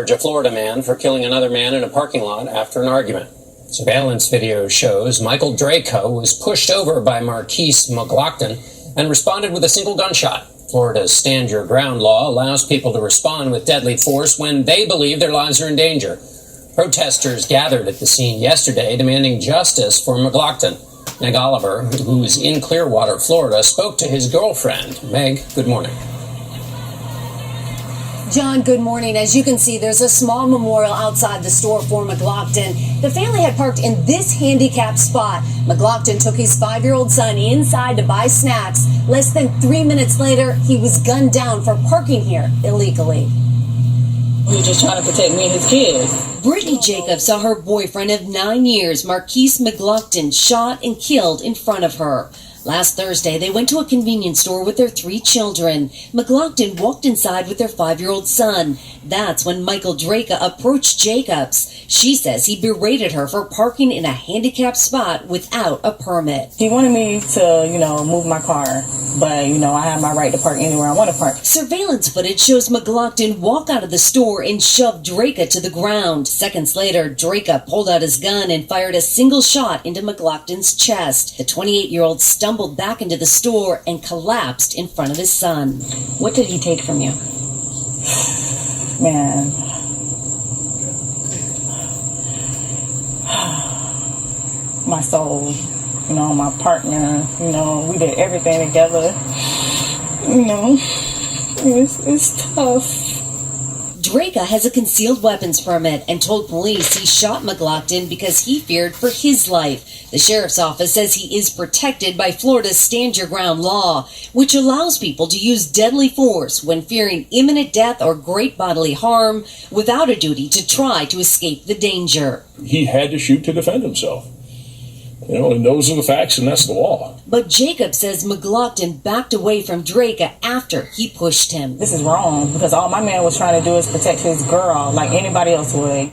charge a Florida man for killing another man in a parking lot after an argument. Surveillance video shows Michael Draco was pushed over by Marquise McLaughlin and responded with a single gunshot. Florida's Stand Your Ground law allows people to respond with deadly force when they believe their lives are in danger. Protesters gathered at the scene yesterday demanding justice for McLaughlin. Meg Oliver, who's in Clearwater, Florida, spoke to his girlfriend. Meg, good morning. John, good morning. As you can see, there's a small memorial outside the store for McLaughlin. The family had parked in this handicapped spot. McLaughlin took his 5-year-old son inside to buy snacks. Less than 3 minutes later, he was gunned down for parking here illegally. We were just trying to protect me and his kids. Brittany Jacobs saw her boyfriend of 9 years, Marquise McLaughlin, shot and killed in front of her. Last Thursday, they went to a convenience store with their 3 children. McLaughlin walked inside with their 5-year-old son. That's when Michael Draco approached Jacobs. She says he berated her for parking in a handicapped spot without a permit. He wanted me to, move my car, but, I have my right to park anywhere I want to park. Surveillance footage shows McLaughlin walk out of the store and shove Draco to the ground. Seconds later, Draco pulled out his gun and fired a single shot into McLaughlin's chest. The 28-year-old stumbled back into the store and collapsed in front of his son. What did he take from you? Man. My soul, my partner, we did everything together. It's tough. Draco has a concealed weapons permit and told police he shot McLaughlin because he feared for his life. The sheriff's office says he is protected by Florida's Stand Your Ground law, which allows people to use deadly force when fearing imminent death or great bodily harm without a duty to try to escape the danger. He had to shoot to defend himself. And those are the facts, and that's the law. But Jacob says McLaughlin backed away from Draco after he pushed him. This is wrong, because all my man was trying to do is protect his girl like anybody else would.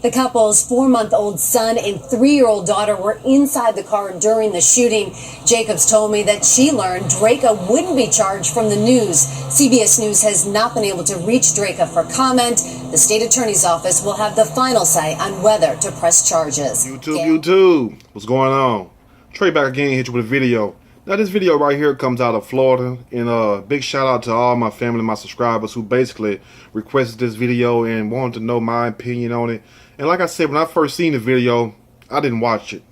The couple's 4-month-old son and 3-year-old daughter were inside the car during the shooting. Jacobs told me that she learned Draco wouldn't be charged from the news. CBS News has not been able to reach Draco for comment. The state attorney's office will have the final say on whether to press charges. YouTube, what's going on? Trey back again, hit you with a video. Now this video right here comes out of Florida, and a big shout out to all my family, my subscribers who basically requested this video and wanted to know my opinion on it. And like I said, when I first seen the video, I didn't watch it.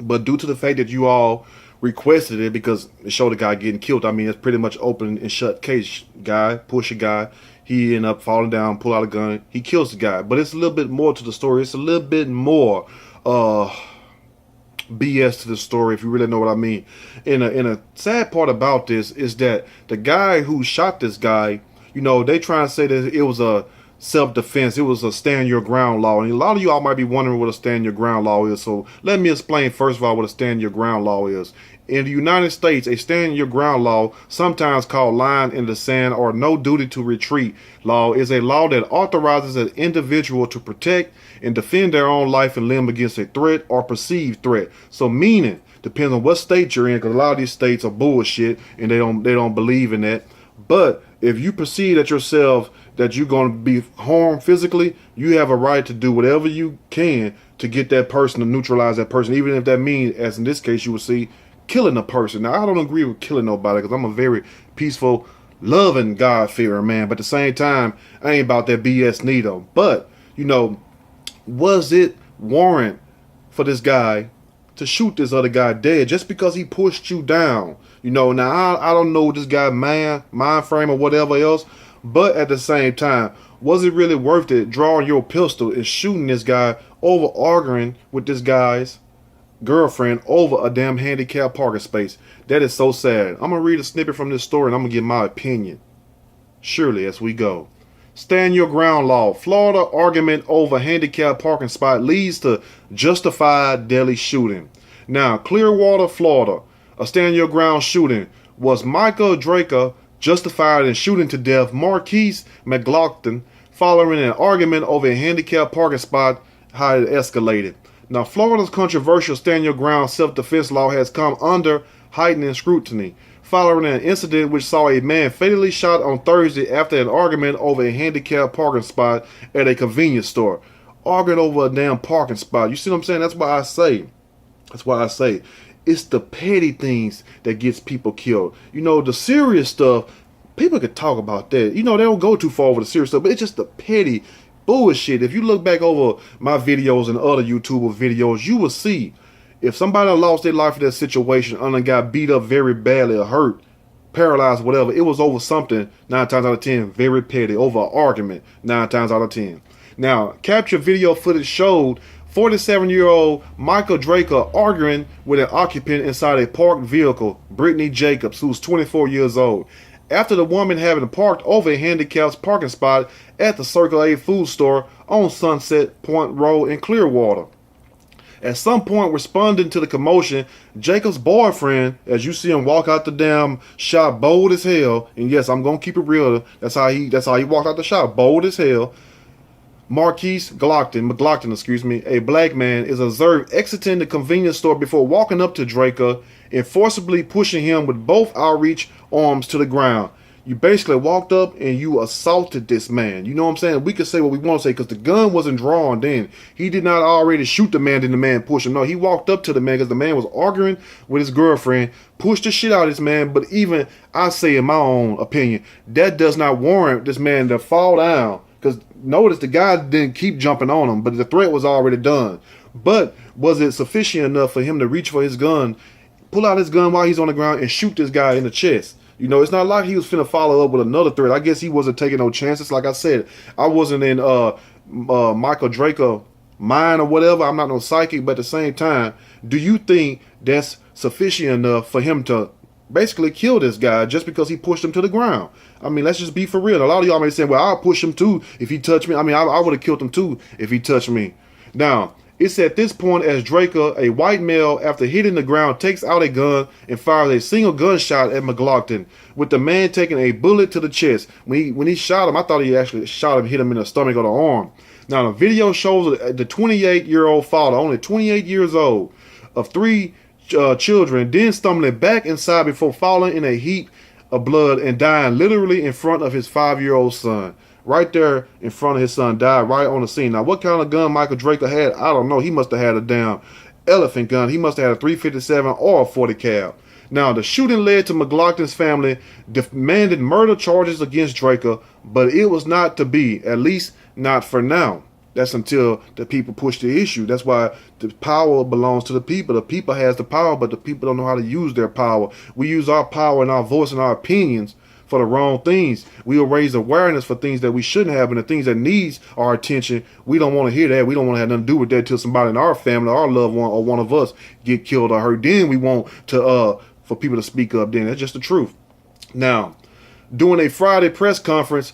But due to the fact that you all requested it, because it showed a guy getting killed, I mean, it's pretty much open and shut case. Guy, push a guy, he end up falling down, pull out a gun, he kills the guy. But it's a little bit more to the story. It's a little bit more BS to the story, if you really know what I mean. And a sad part about this is that the guy who shot this guy, they try to say that it was a self-defense, it was a stand your ground law, and a lot of y'all might be wondering what a stand your ground law is. So let me explain first of all what a stand your ground law is. In the United States, a stand your ground law, sometimes called line in the sand or no duty to retreat law, is a law that authorizes an individual to protect and defend their own life and limb against a threat or perceived threat. So meaning, depends on what state you're in, because a lot of these states are bullshit and they don't believe in that. But if you perceive that yourself that you're going to be harmed physically, you have a right to do whatever you can to get that person, to neutralize that person, even if that means, as in this case, you would see killing a person. Now, I don't agree with killing nobody, because I'm a very peaceful, loving, God-fearing man. But at the same time, I ain't about that BS neither. But, was it warrant for this guy to shoot this other guy dead just because he pushed you down? Now I don't know this guy's mind frame or whatever else, but at the same time, was it really worth it drawing your pistol and shooting this guy over arguing with this guy's girlfriend over a damn handicapped parking space? That is so sad. I'm gonna read a snippet from this story and I'm gonna give my opinion. Surely as we go. Stand your ground law. Florida argument over handicapped parking spot leads to justified deadly shooting. Now, Clearwater, Florida, a stand your ground shooting. Was Michael Draco justified in shooting to death Marquise McLaughlin following an argument over a handicapped parking spot? How it escalated. Now, Florida's controversial stand your ground self-defense law has come under heightened scrutiny. following an incident which saw a man fatally shot on Thursday after an argument over a handicapped parking spot at a convenience store. Arguing over a damn parking spot. You see what I'm saying? That's why I say it's the petty things that gets people killed. You know, the serious stuff, people could talk about that. You know, they don't go too far over the serious stuff, but it's just the petty bullshit. If you look back over my videos and other YouTuber videos, you will see if somebody lost their life in that situation and got beat up very badly or hurt, paralyzed, whatever, it was over something 9 times out of 10, very petty, over an argument 9 times out of 10. Now, capture video footage showed 47-year-old Michael Draker arguing with an occupant inside a parked vehicle, Brittany Jacobs, who's 24 years old, after the woman having parked over a handicapped parking spot at the Circle A food store on Sunset Point Road in Clearwater. At some point, responding to the commotion, Jacob's boyfriend, as you see him walk out the damn shop bold as hell, and yes, I'm gonna keep it real, that's how he walked out the shop, bold as hell. Marquise McGlockton, a black man, is observed exiting the convenience store before walking up to Draker and forcibly pushing him with both outreach arms to the ground. You basically walked up and you assaulted this man. You know what I'm saying? We could say what we want to say because the gun wasn't drawn then. He did not already shoot the man, then the man pushed him. No, he walked up to the man because the man was arguing with his girlfriend, pushed the shit out of this man. But even, I say in my own opinion, that does not warrant this man to fall down. Because notice the guy didn't keep jumping on him, but the threat was already done. But was it sufficient enough for him to reach for his gun, pull out his gun while he's on the ground and shoot this guy in the chest? You know, it's not like he was finna follow up with another threat. I guess he wasn't taking no chances. Like I said, I wasn't in Michael Draker mind or whatever. I'm not no psychic, but at the same time, do you think that's sufficient enough for him to basically kill this guy just because he pushed him to the ground? I mean, let's just be for real. A lot of y'all may say, well, I'll push him too if he touched me. I mean, I would have killed him too if he touched me. Now, it's at this point as Draker, a white male, after hitting the ground, takes out a gun and fires a single gunshot at McGlockton, with the man taking a bullet to the chest. When he shot him, I thought he actually shot him, hit him in the stomach or the arm. Now, the video shows the 28-year-old father, only 28 years old, of 3 children, then stumbling back inside before falling in a heap of blood and dying literally in front of his 5-year-old son. Right there in front of his son, died right on the scene. Now, what kind of gun Michael Draker had, I don't know. He must have had a damn elephant gun. He must have had a 357 or a 40 cal. Now, the shooting led to McGlockton's family demanded murder charges against Draker, but it was not to be, at least not for now. That's until the people push the issue. That's why the power belongs to the people. The people has the power, but the people don't know how to use their power. We use our power and our voice and our opinions for the wrong things. We will raise awareness for things that we shouldn't have, and the things that needs our attention, we don't want to hear that. We don't want to have nothing to do with that till somebody in our family, our loved one, or one of us get killed or hurt. Then we want to for people to speak up. Then that's just the truth. Now, during a Friday press conference,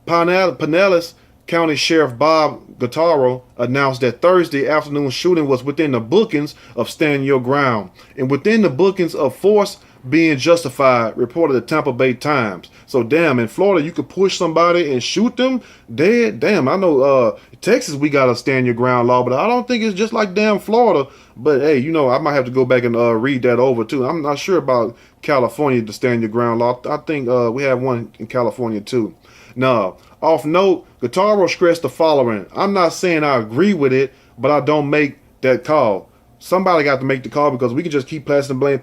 Pinellas County Sheriff Bob Gattaro announced that Thursday afternoon shooting was within the bookings of stand your ground and within the bookings of force being justified, reported the Tampa Bay Times. So damn, in Florida you could push somebody and shoot them dead. Damn, I know Texas we got a stand your ground law, but I don't think it's just like damn Florida. But hey, you know, I might have to go back and read that over too. I'm not sure about California, the stand your ground law. I think we have one in California too. Now, off note, Gattaro stressed the following: I'm not saying I agree with it, but I don't make that call. Somebody got to make the call, because we can just keep passing blame,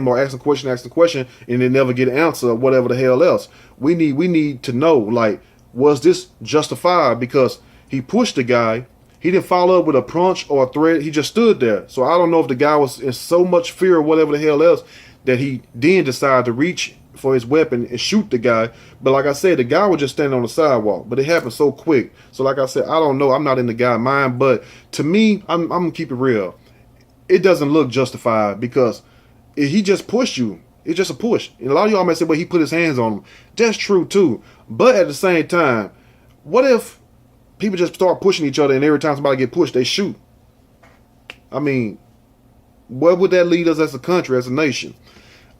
or asking question, and then never get an answer, or whatever the hell else. We need to know, like, was this justified? Because he pushed the guy, he didn't follow up with a punch or a threat, he just stood there. So I don't know if the guy was in so much fear or whatever the hell else that he then decided to reach for his weapon and shoot the guy. But like I said, the guy was just standing on the sidewalk, but it happened so quick. So like I said, I don't know, I'm not in the guy's mind, but to me, I'm gonna keep it real, it doesn't look justified, because he just pushed you. It's just a push. And a lot of y'all might say, well, he put his hands on him. That's true too, but at the same time, what if people just start pushing each other, and every time somebody get pushed, they shoot? I mean, where would that lead us as a country, as a nation?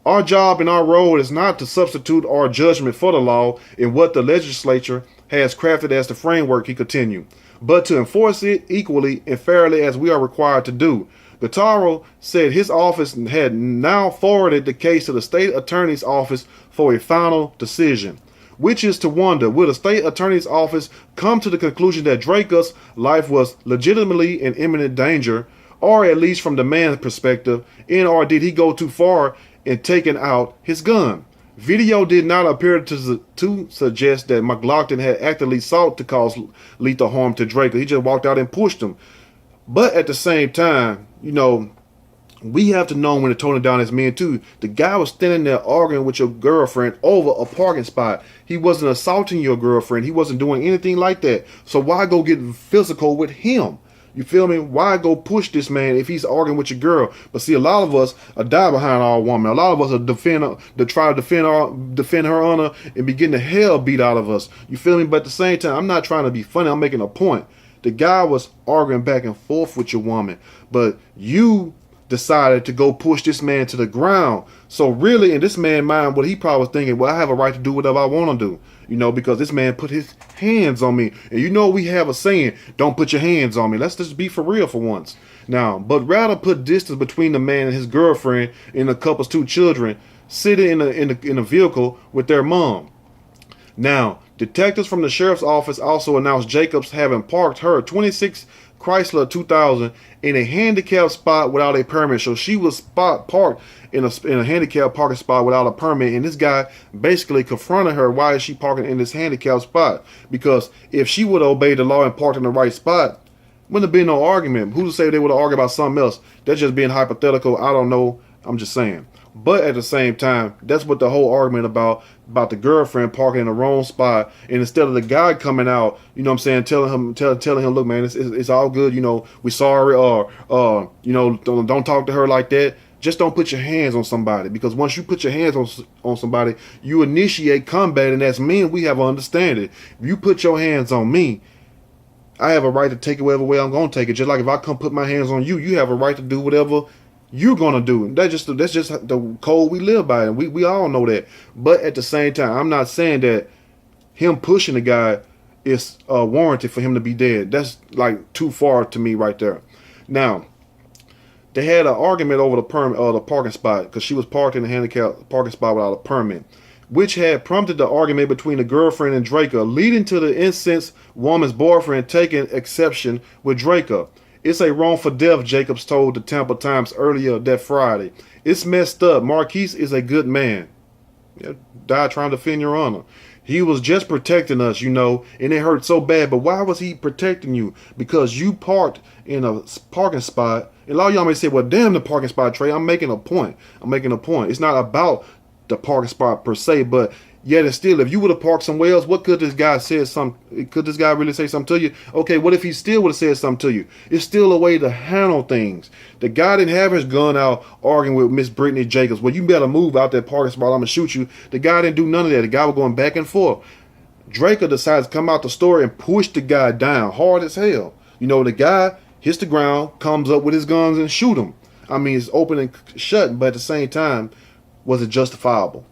Our job and our role is not to substitute our judgment for the law in what the legislature has crafted as the framework, he continued, but to enforce it equally and fairly as we are required to do. Pitaro said his office had now forwarded the case to the state attorney's office for a final decision, which is to wonder, will the state attorney's office come to the conclusion that Drake's life was legitimately in imminent danger, or at least from the man's perspective, and or did he go too far in taking out his gun? Video did not appear to suggest that McLaughlin had actively sought to cause lethal harm to Drake. He just walked out and pushed him. But at the same time, we have to know when to tone it down as men too. The guy was standing there arguing with your girlfriend over a parking spot. He wasn't assaulting your girlfriend. He wasn't doing anything like that. So why go get physical with him? You feel me? Why go push this man if he's arguing with your girl? But see, a lot of us are die behind our woman. A lot of us are try to defend her honor and be getting the hell beat out of us. You feel me? But at the same time, I'm not trying to be funny. I'm making a point. The guy was arguing back and forth with your woman, but you decided to go push this man to the ground. So really, in this man's mind, what he probably was thinking, well, I have a right to do whatever I want to do, because this man put his hands on me. And we have a saying, don't put your hands on me. Let's just be for real for once. Now, but rather put distance between the man and his girlfriend and the couple's 2 children sitting in a vehicle with their mom. Now, detectives from the sheriff's office also announced Jacobs having parked her 26 Chrysler 2000 in a handicapped spot without a permit. So she was parked in a handicapped parking spot without a permit, and this guy basically confronted her, why is she parking in this handicapped spot? Because if she would have obeyed the law and parked in the right spot, wouldn't have been no argument. Who to say they would have argued about something else? That's just being hypothetical. I don't know. I'm just saying. But at the same time, that's what the whole argument about the girlfriend parking in the wrong spot, and instead of the guy coming out, telling him, look, man, it's all good, we sorry, or don't talk to her like that. Just don't put your hands on somebody, because once you put your hands on somebody, you initiate combat, and as men, we have an understanding. If you put your hands on me, I have a right to take it whatever way I'm going to take it. Just like if I come put my hands on you, you have a right to do whatever you're gonna do. That's just the code we live by, and we all know that. But at the same time, I'm not saying that him pushing the guy is warranted for him to be dead. That's like too far to me right there. Now, they had an argument over the parking spot, because she was parked in a handicapped parking spot without a permit, which had prompted the argument between the girlfriend and Draker, leading to the incensed woman's boyfriend taking exception with Draker. It's a wrongful death, Jacobs told the Tampa Times earlier that Friday. It's messed up. Marquise is a good man. Died trying to defend your honor. He was just protecting us, and it hurt so bad. But why was he protecting you? Because you parked in a parking spot. And a lot of y'all may say, well, damn the parking spot, Trey. I'm making a point. It's not about the parking spot per se, but yet and still, if you would have parked somewhere else, what could this guy say something? Could this guy really say something to you? Okay, what if he still would have said something to you? It's still a way to handle things. The guy didn't have his gun out arguing with Miss Brittany Jacobs. Well, you better move out that parking spot. I'm going to shoot you. The guy didn't do none of that. The guy was going back and forth. Draker decides to come out the store and push the guy down hard as hell. The guy hits the ground, comes up with his guns and shoot him. It's open and shut, but at the same time, was it justifiable?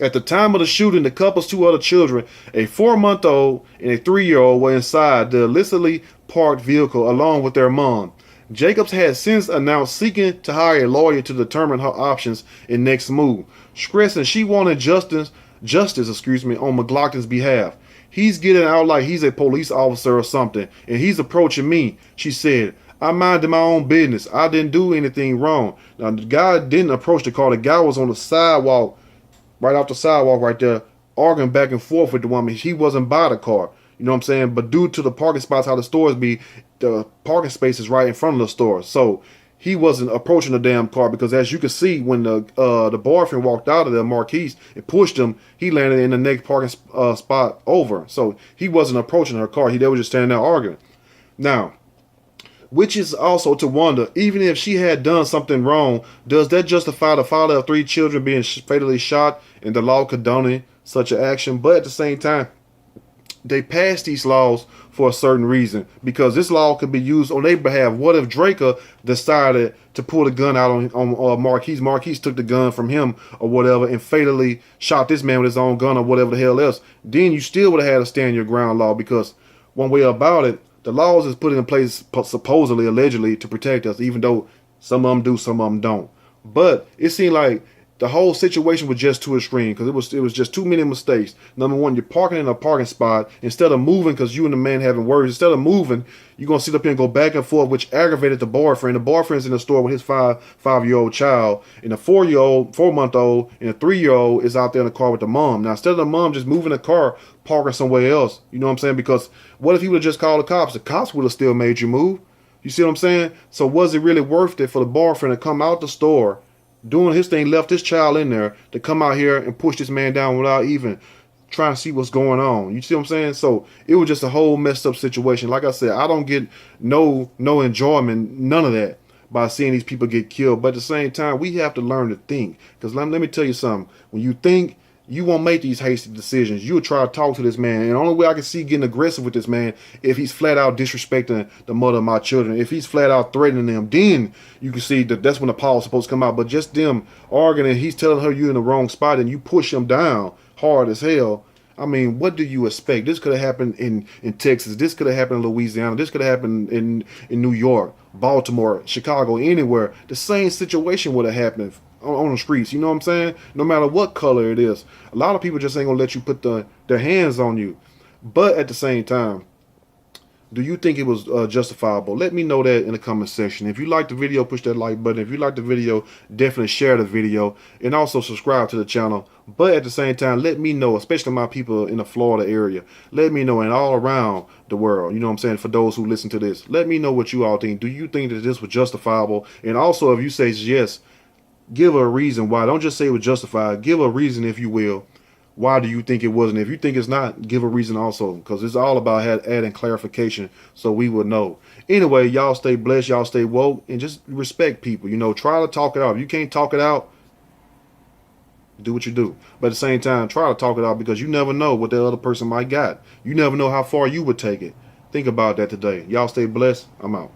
At the time of the shooting, the couple's 2 other children, a 4-month-old and a 3-year-old, were inside the illicitly parked vehicle along with their mom. Jacobs had since announced seeking to hire a lawyer to determine her options and next move, stressing she wanted justice on McLaughlin's behalf. He's getting out like he's a police officer or something, and he's approaching me, she said. I minded my own business. I didn't do anything wrong. Now, the guy didn't approach the car. The guy was on the sidewalk, right off the sidewalk right there, arguing back and forth with the woman. He wasn't by the car. But due to the parking spots, how the stores be, the parking space is right in front of the store. So he wasn't approaching the damn car, because as you can see, when the boyfriend walked out of there, Marquise, and pushed him, he landed in the next parking spot over. So he wasn't approaching her car. They were just standing there arguing. Now, which is also to wonder, even if she had done something wrong, does that justify the father of 3 children being fatally shot and the law condoning such an action? But at the same time, they passed these laws for a certain reason, because this law could be used on their behalf. What if Draker decided to pull the gun out on Marquise? Marquise took the gun from him or whatever and fatally shot this man with his own gun or whatever the hell else. Then you still would have had a stand your ground law, because one way about it, the laws is put in place supposedly, allegedly, to protect us, even though Some of them do, some of them don't. But it seemed like the whole situation was just too extreme because it was just too many mistakes. Number one, you're parking in a parking spot instead of moving because you and the man having words. Instead of moving, you're gonna sit up here and go back and forth, which aggravated the boyfriend. The boyfriend's in the store with his five-year-old child, and the 4-month-old, and the 3-year-old is out there in the car with the mom. Now instead of the mom just moving the car, parking somewhere else, you know what I'm saying? Because what if he would have just called the cops? The cops would have still made you move. You see what I'm saying? So was it really worth it for the boyfriend to come out the store, doing his thing, left his child in there, to come out here and push this man down without even trying to see what's going on? You see what I'm saying? So it was just a whole messed up situation. Like I said, I don't get no enjoyment, none of that, by seeing these people get killed. But at the same time, we have to learn to think. Because let me tell you something. When you think, you won't make these hasty decisions. You'll try to talk to this man. And the only way I can see getting aggressive with this man, if he's flat out disrespecting the mother of my children, if he's flat out threatening them, then you can see that that's when the power's supposed to come out. But just them arguing and he's telling her you're in the wrong spot and you push him down hard as hell. I mean, what do you expect? This could have happened in Texas. This could have happened in Louisiana. This could have happened in New York, Baltimore, Chicago, anywhere. The same situation would have happened on the streets. You know what I'm saying? No matter what color it is. A lot of people just ain't gonna let you put their hands on you. But at the same time, do you think it was justifiable? Let me know that in the comment section. If you like the video, push that like button. If you like the video, definitely share the video. And also subscribe to the channel. But at the same time, let me know, especially my people in the Florida area. Let me know, and all around the world. You know what I'm saying? For those who listen to this. Let me know what you all think. Do you think that this was justifiable? And also, if you say yes, give a reason why. Don't just say it was justified. Give a reason, if you will. Why do you think it wasn't? If you think it's not, give a reason also. Because it's all about adding clarification so we will know. Anyway, y'all stay blessed. Y'all stay woke. And just respect people. You know, try to talk it out. If you can't talk it out, do what you do. But at the same time, try to talk it out because you never know what the other person might got. You never know how far you would take it. Think about that today. Y'all stay blessed. I'm out.